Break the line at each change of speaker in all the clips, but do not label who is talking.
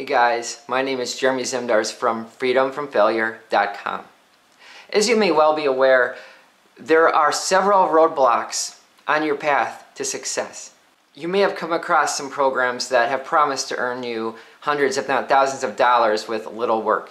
Hey guys, my name is Jeremy Zimdars from freedomfromfailure.com. As you may well be aware, there are several roadblocks on your path to success. You may have come across some programs that have promised to earn you hundreds if not thousands of dollars with little work.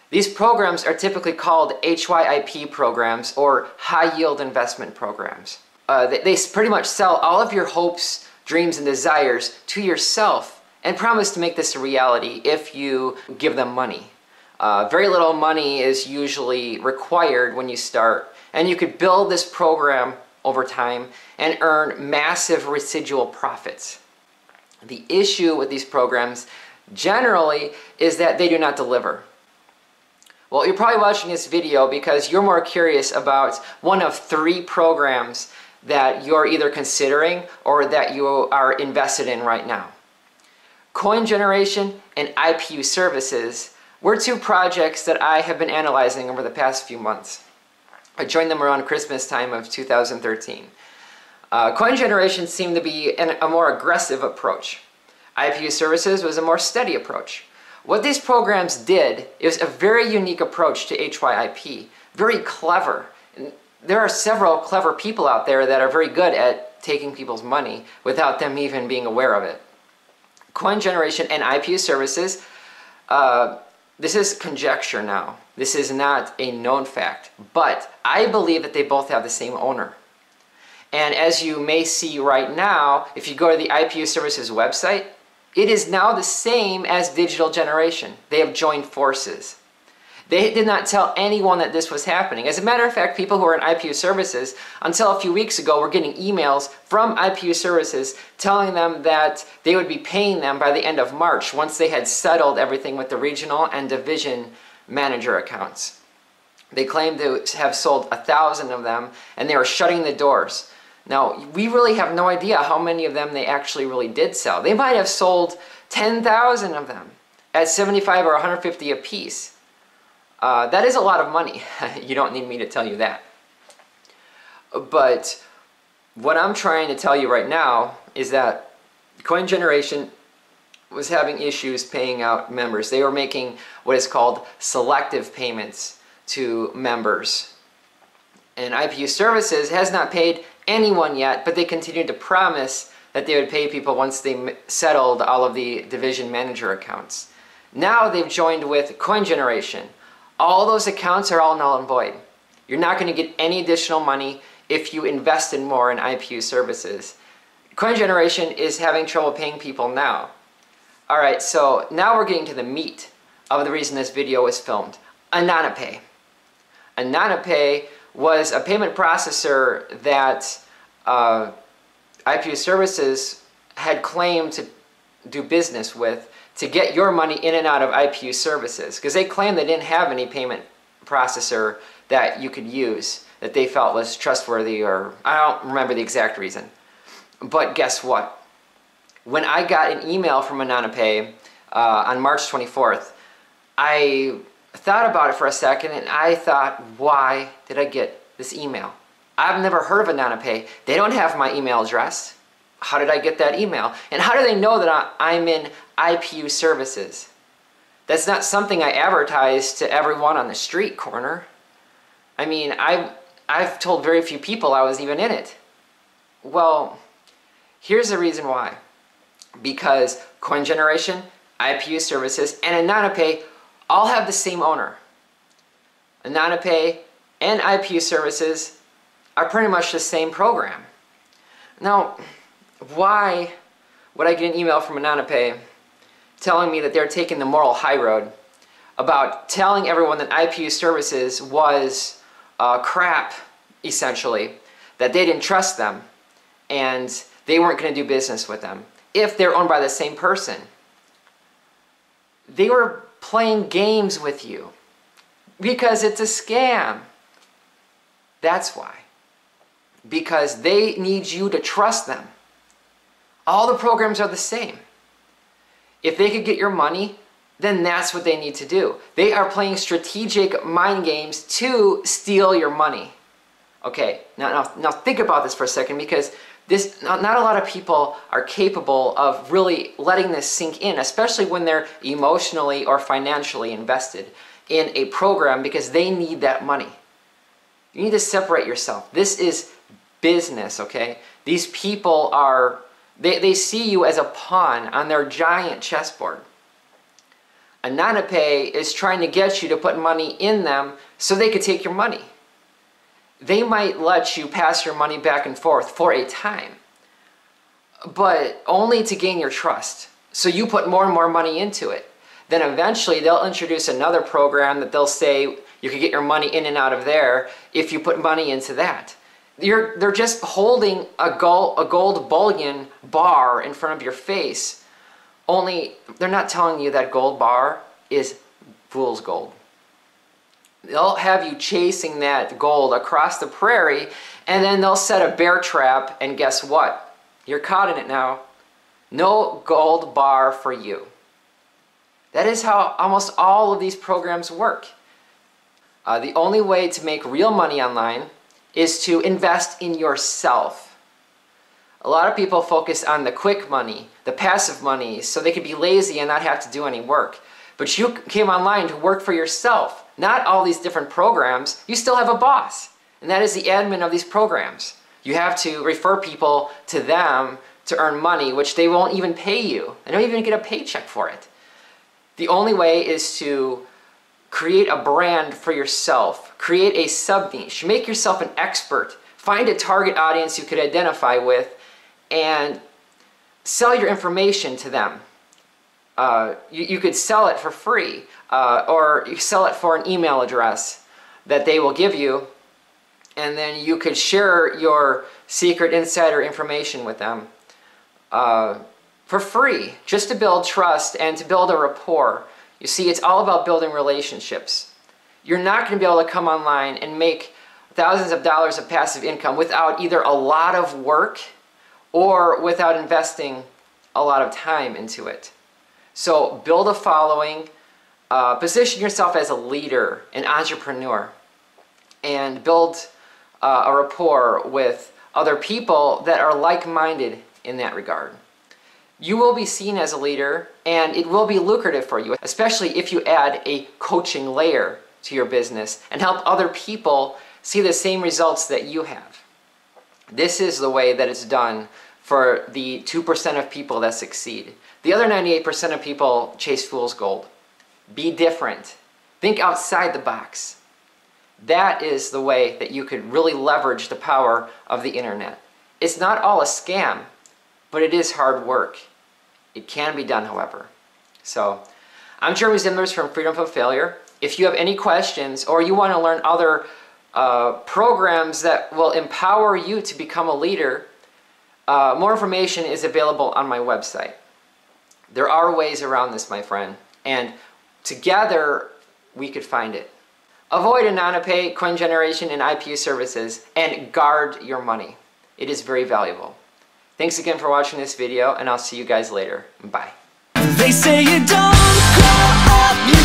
These programs are typically called HYIP programs or high yield investment programs. They pretty much sell all of your hopes, dreams, and desires to yourself and promise to make this a reality if you give them money. Very little money is usually required when you start, and you could build this program over time and earn massive residual profits. The issue with these programs generally is that they do not deliver. Well, you're probably watching this video because you're more curious about one of three programs that you're either considering or that you are invested in right now. Coingeneration and IPUS services were two projects that I have been analyzing over the past few months. I joined them around Christmas time of 2013. Coingeneration seemed to be a more aggressive approach. IPUS services was a more steady approach. What these programs did is a very unique approach to HYIP, very clever. And there are several clever people out there that are very good at taking people's money without them even being aware of it. Coingeneration and IPUS services, this is conjecture now. This is not a known fact, but I believe that they both have the same owner. And as you may see right now, if you go to the IPUS services website, it is now the same as Digital Generation. They have joined forces. They did not tell anyone that this was happening. As a matter of fact, people who are in IPUS services, until a few weeks ago, were getting emails from IPUS services telling them that they would be paying them by the end of March once they had settled everything with the regional and division manager accounts. They claimed to have sold 1,000 of them, and they were shutting the doors. Now, we really have no idea how many of them they actually really did sell. They might have sold 10,000 of them at 75 or 150 a piece. That is a lot of money. You don't need me to tell you that. But what I'm trying to tell you right now is that Coingeneration was having issues paying out members. They were making what is called selective payments to members. And IPUS services has not paid anyone yet, but they continued to promise that they would pay people once they settled all of the division manager accounts. Now they've joined with Coingeneration. All those accounts are all null and void. You're not going to get any additional money if you invest in more in IPUS services. Coingeneration is having trouble paying people now. Alright, so now we're getting to the meat of the reason this video was filmed. Anony-pay. Anony-pay was a payment processor that IPUS services had claimed to do business with to get your money in and out of IPUS services, because they claimed they didn't have any payment processor that you could use that they felt was trustworthy, or I don't remember the exact reason. But guess what? When I got an email from Anony-pay on March 24th, I thought about it for a second and I thought, why did I get this email? I've never heard of Anony-pay. They don't have my email address. How did I get that email? And how do they know that I'm in IPUS services? That's not something I advertise to everyone on the street corner. I mean, I've told very few people I was even in it. Well, here's the reason why. Because Coingeneration, IPUS services, and Anony-pay all have the same owner. Anony-pay and IPUS services are pretty much the same program. Now, why would I get an email from Anony-pay telling me that they're taking the moral high road about telling everyone that IPUS services was crap, essentially, that they didn't trust them and they weren't going to do business with them if they're owned by the same person? They were playing games with you because it's a scam. That's why. Because they need you to trust them. All the programs are the same. If they could get your money, then that's what they need to do. They are playing strategic mind games to steal your money. Okay, now think about this for a second, because not a lot of people are capable of really letting this sink in, especially when they're emotionally or financially invested in a program, because they need that money. You need to separate yourself. This is business, okay? These people are, they see you as a pawn on their giant chessboard. Anony-pay is trying to get you to put money in them so they could take your money. They might let you pass your money back and forth for a time, but only to gain your trust. So you put more and more money into it. Then eventually they'll introduce another program that they'll say you can get your money in and out of there if you put money into that. They're just holding a gold bullion bar in front of your face, only they're not telling you that gold bar is fool's gold. They'll have you chasing that gold across the prairie, and then they'll set a bear trap, and guess what? You're caught in it now. No gold bar for you. That is how almost all of these programs work. The only way to make real money online is to invest in yourself. A lot of people focus on the quick money, the passive money, so they could be lazy and not have to do any work. But you came online to work for yourself, not all these different programs. You still have a boss, and that is the admin of these programs. You have to refer people to them to earn money, which they won't even pay you. They don't even get a paycheck for it. The only way is to create a brand for yourself, create a sub-niche, make yourself an expert, find a target audience you could identify with, and sell your information to them. You could sell it for free, or you sell it for an email address that they will give you, and then you could share your secret insider information with them for free, just to build trust and to build a rapport. You see, it's all about building relationships. You're not going to be able to come online and make thousands of dollars of passive income without either a lot of work or without investing a lot of time into it. So build a following, position yourself as a leader, an entrepreneur, and build a rapport with other people that are like-minded in that regard. You will be seen as a leader, and it will be lucrative for you, especially if you add a coaching layer to your business and help other people see the same results that you have. This is the way that it's done for the 2% of people that succeed. The other 98% of people chase fool's gold. Be different. Think outside the box. That is the way that you could really leverage the power of the internet. It's not all a scam, but it is hard work. It can be done, however. So, I'm Jeremy Zimlers from Freedom from Failure. If you have any questions, or you want to learn other programs that will empower you to become a leader, more information is available on my website. There are ways around this, my friend, and together we could find it. Avoid Anony-pay, Coingeneration, and IPUS services, and guard your money. It is very valuable. Thanks again for watching this video, and I'll see you guys later. Bye.
They say you don't grow up.